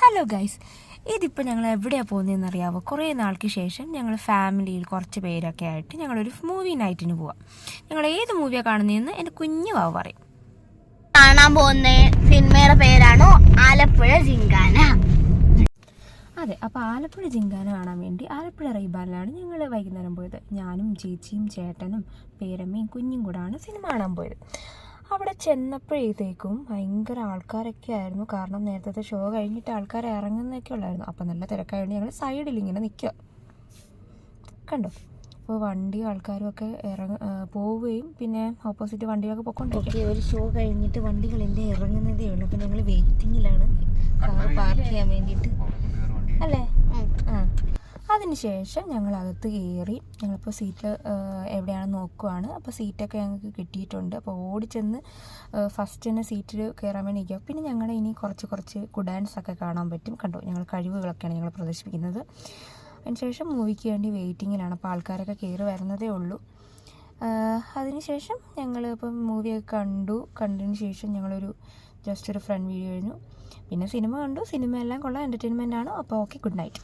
Hello guys, ഇതിപ്പോൾ ഞങ്ങൾ എവിടെയാണ് പോകുന്നതെന്ന് അറിയാമോ? കുറേ നാൾക്ക് ശേഷം ഞങ്ങൾ ഫാമിലിയിൽ കുറച്ച് പേരൊക്കെ ആയിട്ട് ഞങ്ങളൊരു മൂവി നൈറ്റിന് പോവാം. ഞങ്ങൾ ഏത് മൂവിയാണ് കാണുന്നതെന്ന് എൻ്റെ കുഞ്ഞു വാവ് പറയും. കാണാൻ പോകുന്ന സിനിമയുടെ പേരാണ് ആലപ്പുഴ ജിങ്കാന. അതെ, അപ്പോൾ ആലപ്പുഴ ജിങ്കാന കാണാൻ വേണ്ടി ആലപ്പുഴ റീബാനിലാണ് ഞങ്ങൾ വൈകുന്നേരം പോയത്. ഞാനും ചേച്ചിയും ചേട്ടനും പേരമ്മയും കുഞ്ഞും കൂടാണ് സിനിമ കാണാൻ പോയത്. അവിടെ ചെന്നപ്പോഴത്തേക്കും ഭയങ്കര ആൾക്കാരൊക്കെ ആയിരുന്നു. കാരണം നേരത്തെ ഷോ കഴിഞ്ഞിട്ട് ആൾക്കാർ ഇറങ്ങുന്നതൊക്കെ ഉള്ളായിരുന്നു. അപ്പം നല്ല തിരക്കായതുകൊണ്ട് ഞങ്ങൾ സൈഡിൽ ഇങ്ങനെ നിൽക്കുക കണ്ടോ. അപ്പോൾ വണ്ടി ആൾക്കാരും ഒക്കെ പോവുകയും പിന്നെ ഓപ്പോസിറ്റ് വണ്ടികളൊക്കെ പൊയ്ക്കൊണ്ടിരിക്കും. ഒരു ഷോ കഴിഞ്ഞിട്ട് വണ്ടികളെല്ലാം ഇറങ്ങുന്നതേ ഉള്ളൂ. അപ്പം ഞങ്ങൾ വെയിറ്റിങ്ങിലാണ് കാർ പാർക്ക് ചെയ്യാൻ വേണ്ടിയിട്ട് അല്ലേ. അതിനുശേഷം ഞങ്ങൾ അകത്ത് കയറി. ഞങ്ങളിപ്പോൾ സീറ്റ് എവിടെയാണെന്ന് നോക്കുവാണ്. അപ്പോൾ സീറ്റൊക്കെ ഞങ്ങൾക്ക് കിട്ടിയിട്ടുണ്ട്. അപ്പോൾ ഓടിച്ചെന്ന് ഫസ്റ്റ് തന്നെ സീറ്റിൽ കയറാൻ വേണ്ടി നിൽക്കുക. പിന്നെ ഞങ്ങളുടെ ഇനി കുറച്ച് കുഡാൻസൊക്കെ കാണാൻ പറ്റും. കണ്ടോ, ഞങ്ങൾ കഴിവുകളൊക്കെയാണ് ഞങ്ങൾ പ്രദർശിപ്പിക്കുന്നത്. അതിനുശേഷം മൂവിക്ക് വേണ്ടി വെയിറ്റിങ്ങിലാണ്. അപ്പോൾ ആൾക്കാരൊക്കെ കയറി വരുന്നതേ ഉള്ളൂ. അതിനുശേഷം ഞങ്ങൾ ഇപ്പം മൂവിയൊക്കെ കണ്ടതിന് ശേഷം ഞങ്ങളൊരു ജസ്റ്റ് ഒരു ഫ്രണ്ട് വീഡിയോ കഴിഞ്ഞു. പിന്നെ സിനിമ കണ്ടു. സിനിമ എല്ലാം കൊള്ളാം, എൻ്റർടൈൻമെൻ്റ് ആണ്. അപ്പോൾ ഓക്കെ, ഗുഡ് നൈറ്റ്.